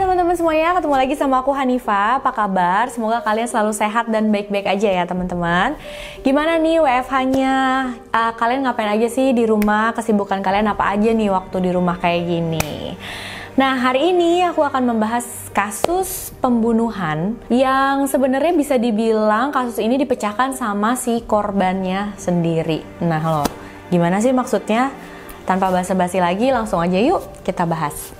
teman-teman semuanya, ketemu lagi sama aku Hanifa. Apa kabar? Semoga kalian selalu sehat dan baik-baik aja ya teman-teman. Gimana nih WFH-nya? Kalian ngapain aja sih di rumah? Kesibukan kalian apa aja nih waktu di rumah kayak gini? Nah, hari ini aku akan membahas kasus pembunuhan yang sebenarnya bisa dibilang kasus ini dipecahkan sama si korbannya sendiri. Nah loh, gimana sih maksudnya? Tanpa basa-basi lagi, langsung aja yuk kita bahas.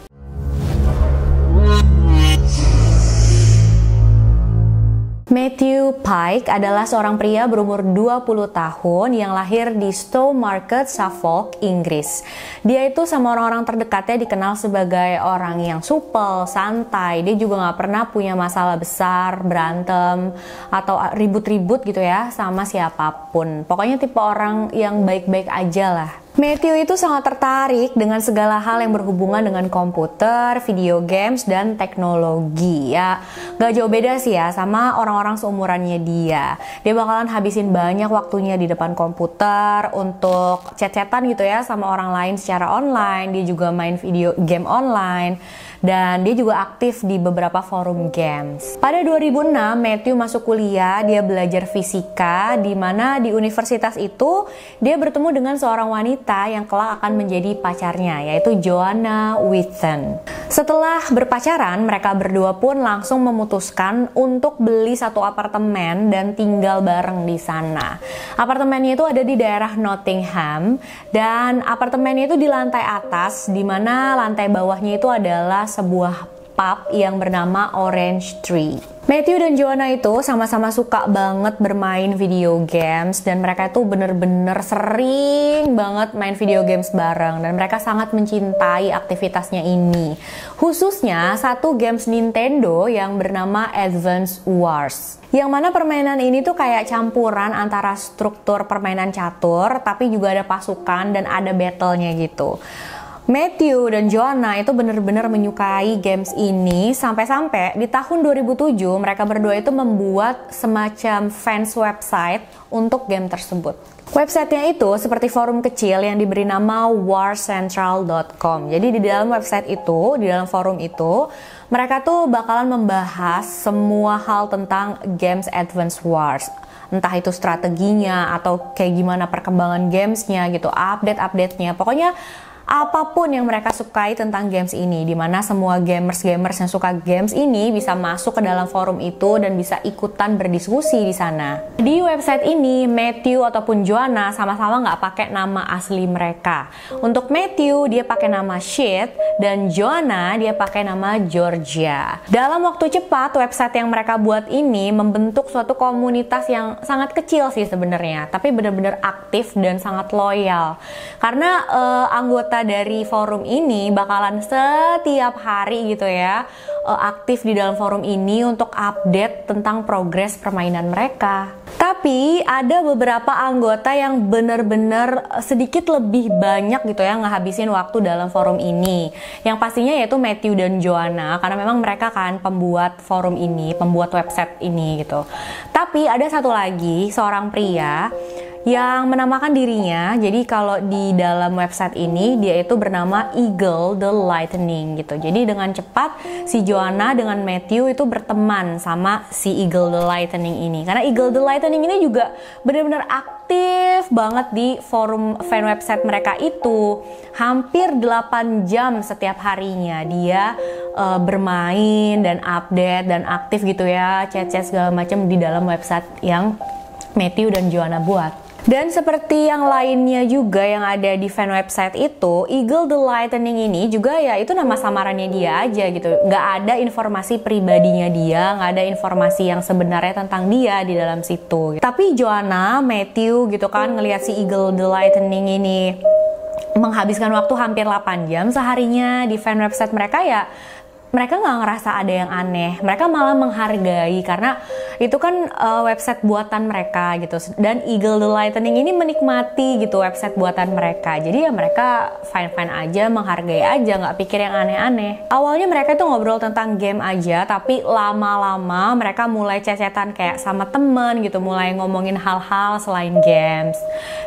Matthew Pyke adalah seorang pria berumur 20 tahun yang lahir di Stowmarket, Suffolk, Inggris. Dia itu sama orang-orang terdekatnya dikenal sebagai orang yang supel, santai. Dia juga gak pernah punya masalah besar, berantem, atau ribut-ribut gitu ya sama siapapun. Pokoknya tipe orang yang baik-baik aja lah. Matthew itu sangat tertarik dengan segala hal yang berhubungan dengan komputer, video games, dan teknologi. Ya, gak jauh beda sih ya sama orang-orang seumurannya dia. Dia bakalan habisin banyak waktunya di depan komputer untuk chat-chatan gitu ya sama orang lain secara online. Dia juga main video game online. Dan dia juga aktif di beberapa forum games. Pada 2006, Matthew masuk kuliah, dia belajar fisika, di mana di universitas itu dia bertemu dengan seorang wanita yang kelak akan menjadi pacarnya, yaitu Joanna Whitten. Setelah berpacaran, mereka berdua pun langsung memutuskan untuk beli satu apartemen dan tinggal bareng di sana. Apartemennya itu ada di daerah Nottingham, dan apartemennya itu di lantai atas, di mana lantai bawahnya itu adalah sebuah pub yang bernama Orange Tree. Matthew dan Joanna itu sama-sama suka banget bermain video games dan mereka itu bener-bener sering banget main video games bareng dan mereka sangat mencintai aktivitasnya ini. Khususnya satu games Nintendo yang bernama Advance Wars. Yang mana permainan ini tuh kayak campuran antara struktur permainan catur tapi juga ada pasukan dan ada battle-nya gitu. Matthew dan Joanna itu benar-benar menyukai games ini sampai-sampai di tahun 2007 mereka berdua itu membuat semacam fans website untuk game tersebut. Websitenya itu seperti forum kecil yang diberi nama warcentral.com. Jadi di dalam website itu, di dalam forum itu, mereka tuh bakalan membahas semua hal tentang games Advance Wars. Entah itu strateginya atau kayak gimana perkembangan gamesnya gitu, update-update-nya. Pokoknya apapun yang mereka sukai tentang games ini, dimana semua gamers-gamers yang suka games ini bisa masuk ke dalam forum itu dan bisa ikutan berdiskusi di sana. Di website ini, Matthew ataupun Joanna sama-sama nggak pakai nama asli mereka. Untuk Matthew, dia pakai nama Sid, dan Joanna, dia pakai nama Georgia. Dalam waktu cepat, website yang mereka buat ini membentuk suatu komunitas yang sangat kecil sih sebenarnya, tapi benar-benar aktif dan sangat loyal. Karena anggota dari forum ini bakalan setiap hari gitu ya aktif di dalam forum ini untuk update tentang progres permainan mereka. Tapi ada beberapa anggota yang benar-benar sedikit lebih banyak gitu ya ngehabisin waktu dalam forum ini. Yang pastinya yaitu Matthew dan Joanna karena memang mereka kan pembuat forum ini, pembuat website ini gitu. Tapi ada satu lagi seorang pria yang menamakan dirinya, jadi kalau di dalam website ini dia itu bernama Eagle the Lightning gitu. Jadi dengan cepat si Joanna dengan Matthew itu berteman sama si Eagle the Lightning ini. Karena Eagle the Lightning ini juga benar-benar aktif banget di forum fan website mereka itu. Hampir 8 jam setiap harinya dia bermain dan update dan aktif gitu ya, chat-chat segala macam di dalam website yang Matthew dan Joanna buat. Dan seperti yang lainnya juga yang ada di fan website itu, Eagle the Lightning ini juga ya itu nama samarannya dia aja gitu. Nggak ada informasi pribadinya dia, nggak ada informasi yang sebenarnya tentang dia di dalam situ. Tapi Joanna, Matthew gitu kan ngelihat si Eagle the Lightning ini menghabiskan waktu hampir 8 jam seharinya di fan website mereka ya. Mereka nggak ngerasa ada yang aneh, mereka malah menghargai karena itu kan website buatan mereka gitu. Dan Eagle the Lightning ini menikmati gitu website buatan mereka. Jadi ya mereka fine-fine aja, menghargai aja, nggak pikir yang aneh-aneh. Awalnya mereka tuh ngobrol tentang game aja, tapi lama-lama mereka mulai chat-chatan kayak sama temen gitu, mulai ngomongin hal-hal selain games.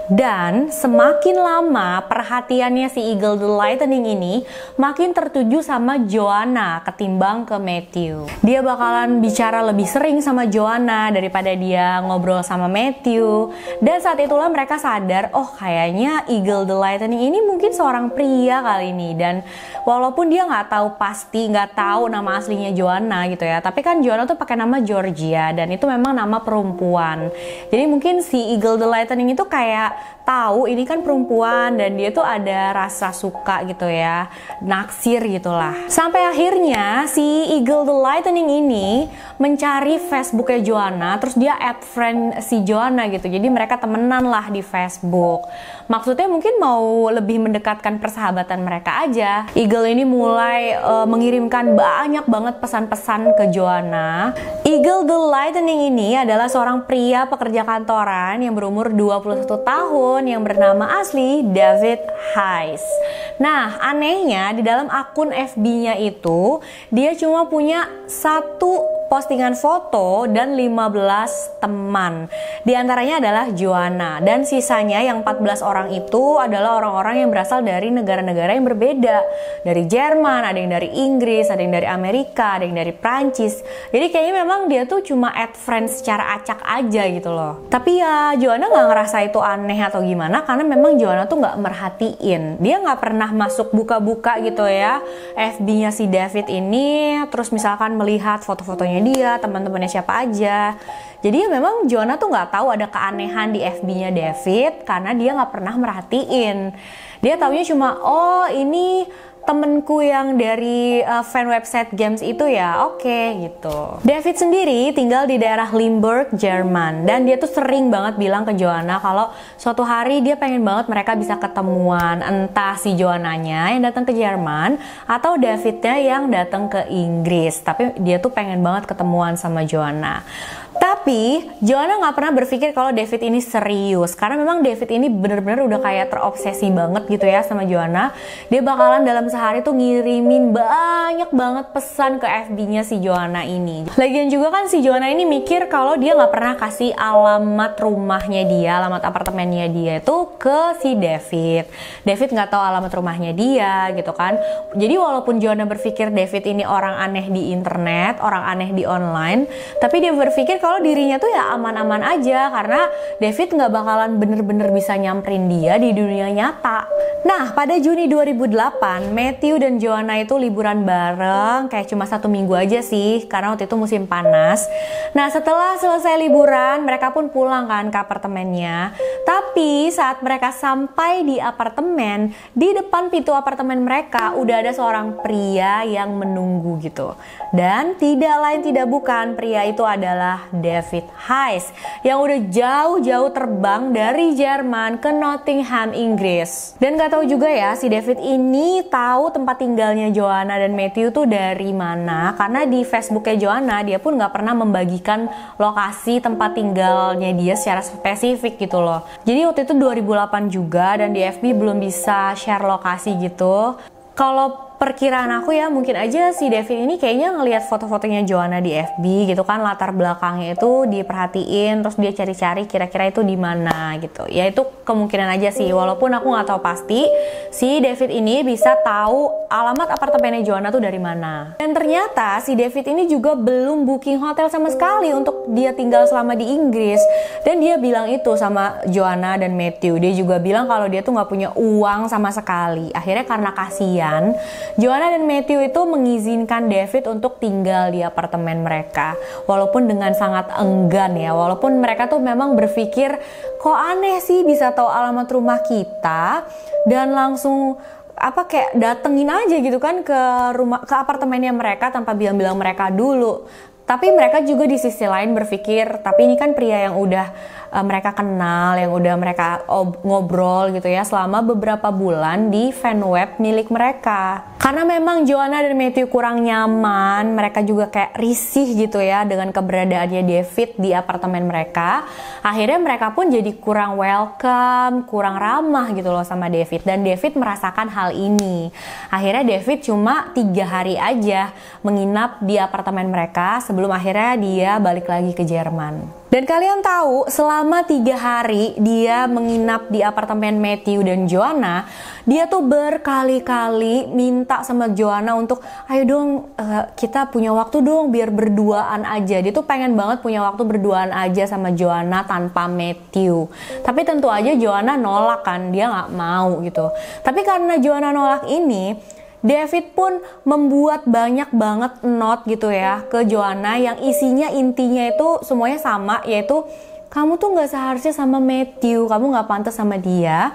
Dan semakin lama perhatiannya si Eagle the Lightning ini makin tertuju sama Joanna Joanna ketimbang ke Matthew. Dia bakalan bicara lebih sering sama Joanna daripada dia ngobrol sama Matthew. Dan saat itulah mereka sadar, oh kayaknya Eagle the Lightning ini mungkin seorang pria kali ini. Dan walaupun dia nggak tahu pasti, nggak tahu nama aslinya Joanna gitu ya, tapi kan Joanna tuh pakai nama Georgia dan itu memang nama perempuan. Jadi mungkin si Eagle the Lightning itu kayak tahu ini kan perempuan dan dia tuh ada rasa suka gitu ya, naksir gitulah. Sampai akhirnya si Eagle the Lightning ini mencari Facebooknya Joanna, terus dia add friend si Joanna gitu. Jadi mereka temenan lah di Facebook. Maksudnya mungkin mau lebih mendekatkan persahabatan mereka aja. Eagle ini mulai mengirimkan banyak banget pesan-pesan ke Joanna. Eagle the Lightning ini adalah seorang pria pekerja kantoran yang berumur 21 tahun yang bernama asli David Hayes. Nah, anehnya di dalam akun FB-nya itu dia cuma punya satu postingan foto dan 15 teman. Di antaranya adalah Joanna dan sisanya yang 14 orang itu adalah orang-orang yang berasal dari negara-negara yang berbeda. Dari Jerman, ada yang dari Inggris, ada yang dari Amerika, ada yang dari Prancis. Jadi kayaknya memang dia tuh cuma add friends secara acak aja gitu loh. Tapi ya Joanna nggak ngerasa itu aneh atau gimana karena memang Joanna tuh nggak merhatiin. Dia nggak pernah masuk buka-buka gitu ya FB-nya si David ini, terus misalkan melihat foto-fotonya dia, teman-temannya siapa aja. Jadi ya memang Joanna tuh nggak tahu ada keanehan di FB-nya David karena dia nggak pernah merhatiin. Dia taunya cuma, oh ini temenku yang dari fan website games itu ya, oke gitu. David sendiri tinggal di daerah Limburg, Jerman, dan dia tuh sering banget bilang ke Joanna kalau suatu hari dia pengen banget mereka bisa ketemuan, entah si Joannanya yang datang ke Jerman atau Davidnya yang datang ke Inggris. Tapi dia tuh pengen banget ketemuan sama Joanna. Tapi Joanna nggak pernah berpikir kalau David ini serius karena memang David ini bener-bener udah kayak terobsesi banget gitu ya sama Joanna. Dia bakalan dalam sehari tuh ngirimin banyak banget pesan ke FB-nya si Joanna ini. Lagian juga kan si Joanna ini mikir kalau dia nggak pernah kasih alamat rumahnya dia, alamat apartemennya dia itu ke si David. David nggak tahu alamat rumahnya dia gitu kan. Jadi walaupun Joanna berpikir David ini orang aneh di internet, orang aneh di online, tapi dia berpikir kalau dirinya tuh ya aman-aman aja karena David nggak bakalan bener-bener bisa nyamperin dia di dunia nyata. Nah, pada Juni 2008, Matthew dan Joanna itu liburan bareng, kayak cuma 1 minggu aja sih, karena waktu itu musim panas. Nah, setelah selesai liburan, mereka pun pulang kan ke apartemennya. Tapi saat mereka sampai di apartemen, di depan pintu apartemen mereka udah ada seorang pria yang menunggu gitu. Dan tidak lain tidak bukan, pria itu adalah David Hayes yang udah jauh-jauh terbang dari Jerman ke Nottingham, Inggris. Dan gak tahu juga ya si David ini tahu tempat tinggalnya Joanna dan Matthew tuh dari mana karena di Facebooknya Joanna dia pun gak pernah membagikan lokasi tempat tinggalnya dia secara spesifik gitu loh. Jadi waktu itu 2008 juga dan di FB belum bisa share lokasi gitu. Kalau perkiraan aku ya mungkin aja si David ini kayaknya ngelihat foto-fotonya Joanna di FB gitu kan, latar belakangnya itu diperhatiin terus dia cari-cari kira-kira itu di mana gitu. Ya itu kemungkinan aja sih, walaupun aku nggak tahu pasti si David ini bisa tahu alamat apartemennya Joanna tuh dari mana. Dan ternyata si David ini juga belum booking hotel sama sekali untuk dia tinggal selama di Inggris. Dan dia bilang itu sama Joanna dan Matthew. Dia juga bilang kalau dia tuh nggak punya uang sama sekali. Akhirnya karena kasihan, Joanna dan Matthew itu mengizinkan David untuk tinggal di apartemen mereka. Walaupun dengan sangat enggan ya, walaupun mereka tuh memang berpikir kok aneh sih bisa tahu alamat rumah kita dan langsung kayak datengin aja gitu kan ke apartemennya mereka tanpa bilang-bilang mereka dulu. Tapi mereka juga di sisi lain berpikir, tapi ini kan pria yang udah mereka kenal, yang udah mereka ngobrol gitu ya selama beberapa bulan di fan web milik mereka. Karena memang Joanna dan Matthew kurang nyaman, mereka juga kayak risih gitu ya dengan keberadaannya David di apartemen mereka. Akhirnya mereka pun jadi kurang welcome, kurang ramah gitu loh sama David. Dan David merasakan hal ini. Akhirnya David cuma 3 hari aja menginap di apartemen mereka sebelum akhirnya dia balik lagi ke Jerman. Dan kalian tahu, selama 3 hari dia menginap di apartemen Matthew dan Joanna, dia tuh berkali-kali minta sama Joanna untuk, ayo dong kita punya waktu dong biar berduaan aja. Dia tuh pengen banget punya waktu berduaan aja sama Joanna tanpa Matthew. Tapi tentu aja Joanna nolak kan, dia nggak mau gitu. Tapi karena Joanna nolak ini, David pun membuat banyak banget note gitu ya ke Joanna yang intinya itu semuanya sama, yaitu kamu tuh nggak seharusnya sama Matthew, kamu nggak pantas sama dia,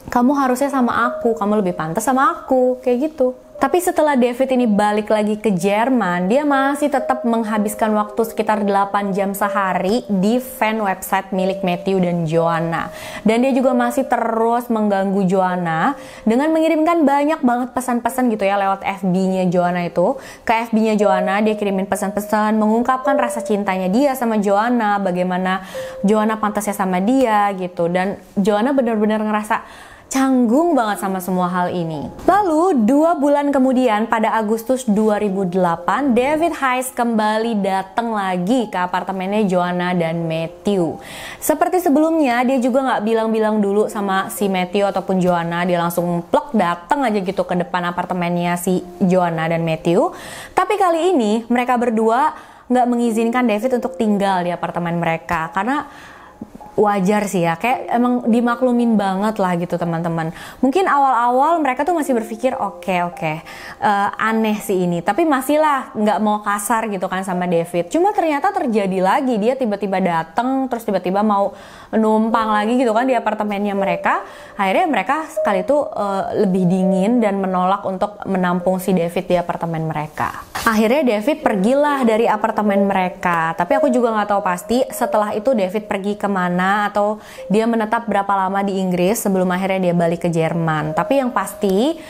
kamu harusnya sama aku, kamu lebih pantas sama aku, kayak gitu. Tapi setelah David ini balik lagi ke Jerman, dia masih tetap menghabiskan waktu sekitar 8 jam sehari di fan website milik Matthew dan Joanna. Dan dia juga masih terus mengganggu Joanna dengan mengirimkan banyak banget pesan-pesan gitu ya lewat FB-nya Joanna itu. Ke FB-nya Joanna dia kirimin pesan-pesan mengungkapkan rasa cintanya dia sama Joanna, bagaimana Joanna pantasnya sama dia gitu. Dan Joanna benar-benar ngerasa canggung banget sama semua hal ini. Lalu 2 bulan kemudian pada Agustus 2008, David Heiss kembali datang lagi ke apartemennya Joanna dan Matthew. Seperti sebelumnya, dia juga nggak bilang-bilang dulu sama si Matthew ataupun Joanna, dia langsung plek datang aja gitu ke depan apartemennya si Joanna dan Matthew. Tapi kali ini mereka berdua nggak mengizinkan David untuk tinggal di apartemen mereka karena wajar sih ya, kayak emang dimaklumin banget lah gitu teman-teman. Mungkin awal-awal mereka tuh masih berpikir oke, aneh sih ini, tapi masih lah nggak mau kasar gitu kan sama David. Cuma ternyata terjadi lagi, dia tiba-tiba datang terus tiba-tiba mau numpang lagi gitu kan di apartemennya mereka. Akhirnya mereka sekali itu lebih dingin dan menolak untuk menampung si David di apartemen mereka. Akhirnya David pergilah dari apartemen mereka, tapi aku juga nggak tahu pasti setelah itu David pergi kemana atau dia menetap berapa lama di Inggris sebelum akhirnya dia balik ke Jerman. Tapi yang pasti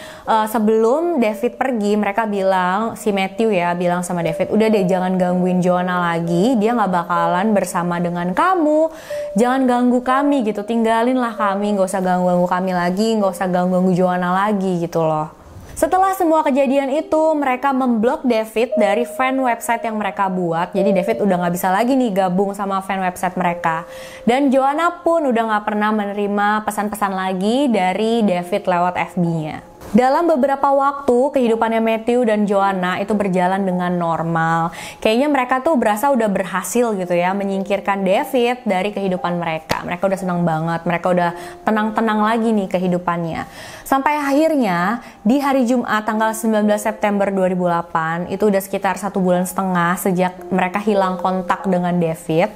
sebelum David pergi, mereka bilang, si Matthew ya bilang sama David, udah deh jangan gangguin Joanna lagi, dia nggak bakalan bersama dengan kamu, jangan ganggu kami gitu, tinggalinlah kami, nggak usah ganggu-ganggu kami lagi, nggak usah ganggu-ganggu Joanna lagi gitu loh. Setelah semua kejadian itu, mereka memblok David dari fan website yang mereka buat. Jadi David udah nggak bisa lagi nih gabung sama fan website mereka. Dan Joanna pun udah nggak pernah menerima pesan-pesan lagi dari David lewat FB-nya. Dalam beberapa waktu, kehidupannya Matthew dan Joanna itu berjalan dengan normal. Kayaknya mereka tuh berasa udah berhasil gitu ya, menyingkirkan David dari kehidupan mereka. Mereka udah senang banget, mereka udah tenang-tenang lagi nih kehidupannya. Sampai akhirnya, di hari Jumat tanggal 19 September 2008, itu udah sekitar 1,5 bulan sejak mereka hilang kontak dengan David.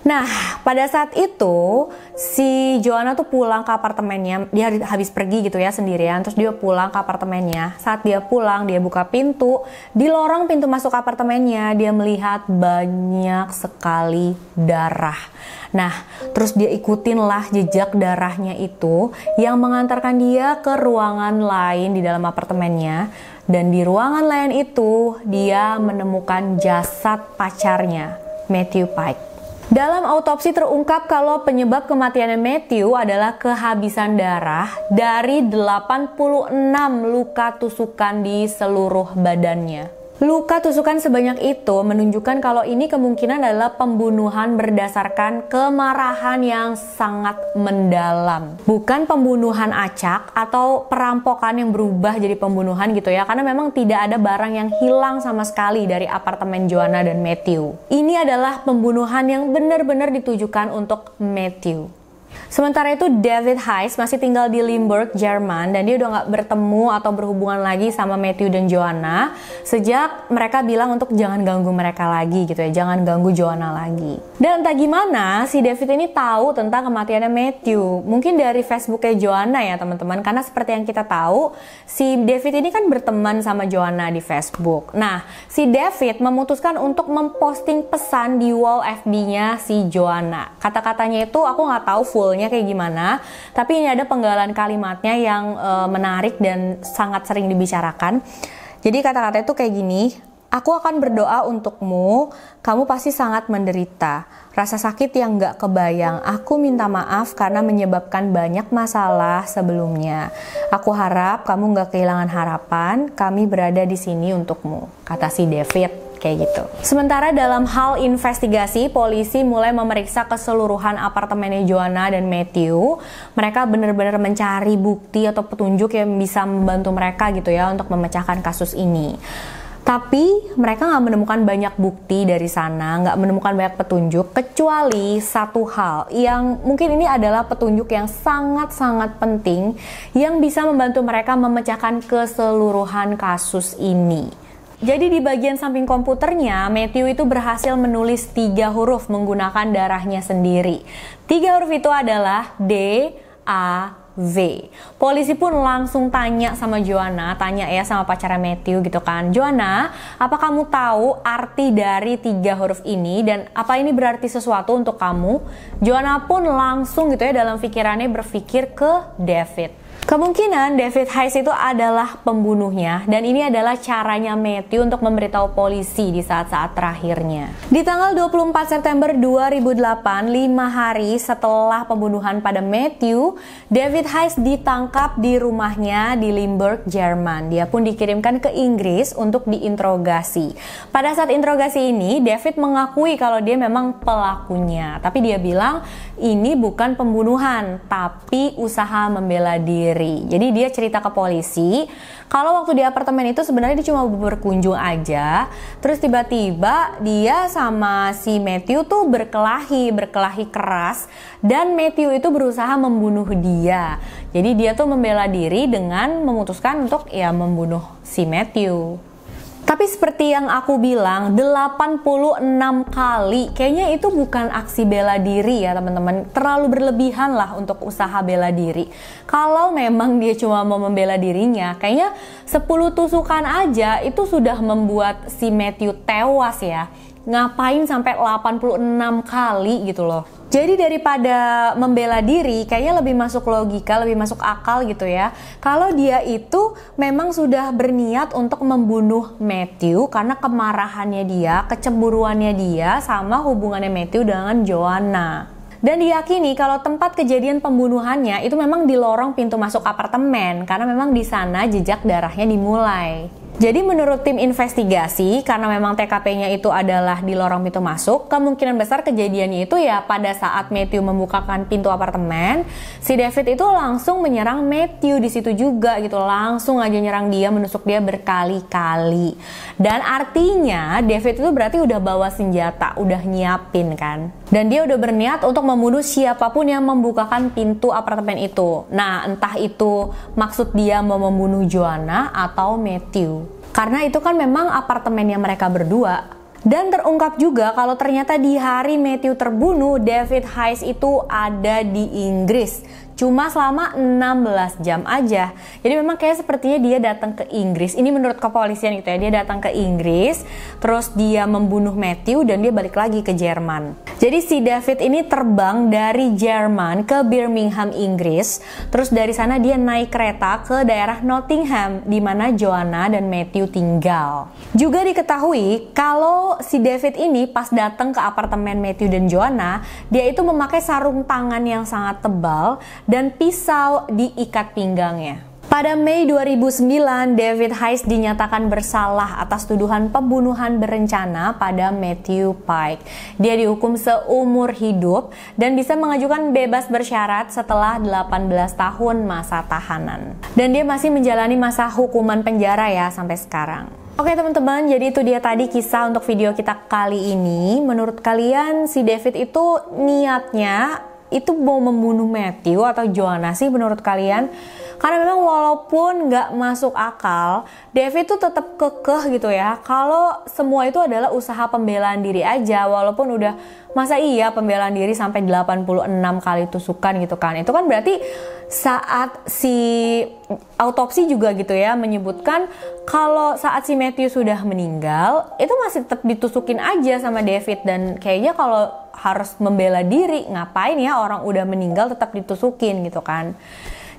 Nah, pada saat itu si Joanna tuh pulang ke apartemennya, dia habis pergi gitu ya sendirian, terus dia pulang ke apartemennya. Saat dia pulang, dia buka pintu, di lorong pintu masuk apartemennya dia melihat banyak sekali darah. Nah, terus dia ikutin lah jejak darahnya itu yang mengantarkan dia ke ruangan lain di dalam apartemennya. Dan di ruangan lain itu dia menemukan jasad pacarnya, Matthew Pyke. Dalam autopsi terungkap kalau penyebab kematiannya Matthew adalah kehabisan darah dari 86 luka tusukan di seluruh badannya. Luka tusukan sebanyak itu menunjukkan kalau ini kemungkinan adalah pembunuhan berdasarkan kemarahan yang sangat mendalam. Bukan pembunuhan acak atau perampokan yang berubah jadi pembunuhan gitu ya. Karena memang tidak ada barang yang hilang sama sekali dari apartemen Joanna dan Matthew. Ini adalah pembunuhan yang benar-benar ditujukan untuk Matthew. Sementara itu David Heiss masih tinggal di Limburg, Jerman, dan dia udah gak bertemu atau berhubungan lagi sama Matthew dan Joanna sejak mereka bilang untuk jangan ganggu mereka lagi gitu ya, jangan ganggu Joanna lagi. Dan entah gimana si David ini tahu tentang kematiannya Matthew, mungkin dari Facebooknya Joanna ya teman-teman, karena seperti yang kita tahu si David ini kan berteman sama Joanna di Facebook. Nah, si David memutuskan untuk memposting pesan di wall FB-nya si Joanna. Kata-katanya itu aku gak tahu fullnya kayak gimana, tapi ini ada penggalan kalimatnya yang menarik dan sangat sering dibicarakan. Jadi kata-kata itu kayak gini, Aku akan berdoa untukmu, kamu pasti sangat menderita. Rasa sakit yang gak kebayang, aku minta maaf karena menyebabkan banyak masalah sebelumnya. Aku harap kamu gak kehilangan harapan, kami berada di sini untukmu, kata si David. Kayak gitu. Sementara dalam hal investigasi, polisi mulai memeriksa keseluruhan apartemennya Joanna dan Matthew. Mereka benar-benar mencari bukti atau petunjuk yang bisa membantu mereka gitu ya untuk memecahkan kasus ini. Tapi mereka nggak menemukan banyak bukti dari sana, nggak menemukan banyak petunjuk, kecuali satu hal yang mungkin ini adalah petunjuk yang sangat-sangat penting yang bisa membantu mereka memecahkan keseluruhan kasus ini. Jadi di bagian samping komputernya, Matthew itu berhasil menulis 3 huruf menggunakan darahnya sendiri. 3 huruf itu adalah D, A, V. Polisi pun langsung tanya sama Joanna, tanya ya sama pacarnya Matthew gitu kan. Joanna, apa kamu tahu arti dari 3 huruf ini dan apa ini berarti sesuatu untuk kamu? Joanna pun langsung gitu ya dalam pikirannya berpikir ke David. Kemungkinan David Hayes itu adalah pembunuhnya dan ini adalah caranya Matthew untuk memberitahu polisi di saat-saat terakhirnya. Di tanggal 24 September 2008, 5 hari setelah pembunuhan pada Matthew, David Hayes ditangkap di rumahnya di Limburg, Jerman. Dia pun dikirimkan ke Inggris untuk diinterogasi. Pada saat interogasi ini, David mengakui kalau dia memang pelakunya, tapi dia bilang ini bukan pembunuhan, tapi usaha membela diri. Jadi dia cerita ke polisi kalau waktu di apartemen itu sebenarnya dia cuma berkunjung aja, terus tiba-tiba dia sama si Matthew tuh berkelahi keras dan Matthew itu berusaha membunuh dia. Jadi dia tuh membela diri dengan memutuskan untuk ya membunuh si Matthew. Tapi seperti yang aku bilang, 86 kali, kayaknya itu bukan aksi bela diri ya teman-teman. Terlalu berlebihan lah untuk usaha bela diri. Kalau memang dia cuma mau membela dirinya, kayaknya 10 tusukan aja itu sudah membuat si Matthew tewas ya. Ngapain sampai 86 kali gitu loh. Jadi daripada membela diri, kayaknya lebih masuk logika, lebih masuk akal gitu ya. Kalau dia itu memang sudah berniat untuk membunuh Matthew karena kemarahannya dia, kecemburuannya dia sama hubungannya Matthew dengan Joanna. Dan diyakini kalau tempat kejadian pembunuhannya itu memang di lorong pintu masuk apartemen karena memang di sana jejak darahnya dimulai. Jadi menurut tim investigasi, karena memang TKP-nya itu adalah di lorong pintu masuk, kemungkinan besar kejadiannya itu ya pada saat Matthew membukakan pintu apartemen, si David itu langsung menyerang Matthew di situ juga gitu, langsung aja nyerang dia, menusuk dia berkali-kali. Dan artinya David itu berarti udah bawa senjata, udah nyiapin kan. Dan dia udah berniat untuk membunuh siapapun yang membukakan pintu apartemen itu. Nah, entah itu maksud dia mau membunuh Joanna atau Matthew. Karena itu kan memang apartemennya mereka berdua. Dan terungkap juga kalau ternyata di hari Matthew terbunuh, David Hayes itu ada di Inggris. Cuma selama 16 jam aja. Jadi memang kayak sepertinya dia datang ke Inggris. Ini menurut kepolisian gitu ya. Dia datang ke Inggris, terus dia membunuh Matthew dan dia balik lagi ke Jerman. Jadi si David ini terbang dari Jerman ke Birmingham, Inggris. Terus dari sana dia naik kereta ke daerah Nottingham di mana Joanna dan Matthew tinggal. Juga diketahui kalau si David ini pas datang ke apartemen Matthew dan Joanna, dia itu memakai sarung tangan yang sangat tebal dan pisau diikat pinggangnya. Pada Mei 2009, David Hayes dinyatakan bersalah atas tuduhan pembunuhan berencana pada Matthew Pike. Dia dihukum seumur hidup dan bisa mengajukan bebas bersyarat setelah 18 tahun masa tahanan. Dan dia masih menjalani masa hukuman penjara ya sampai sekarang. Oke teman-teman, jadi itu dia tadi kisah untuk video kita kali ini. Menurut kalian si David itu niatnya itu mau membunuh Matthew atau Joanna sih menurut kalian? Karena memang walaupun nggak masuk akal, David tuh tetap kekeh gitu ya. Kalau semua itu adalah usaha pembelaan diri aja, walaupun udah masa iya pembelaan diri sampai 86 kali tusukan gitu kan. Itu kan berarti saat si autopsi juga gitu ya menyebutkan kalau saat si Matthew sudah meninggal, itu masih tetap ditusukin aja sama David. Dan kayaknya kalau harus membela diri, ngapain ya orang udah meninggal tetap ditusukin gitu kan.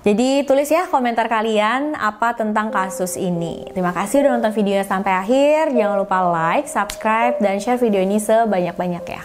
Jadi tulis ya komentar kalian apa tentang kasus ini. Terima kasih udah nonton videonya sampai akhir. Jangan lupa like, subscribe, dan share video ini sebanyak-banyak ya.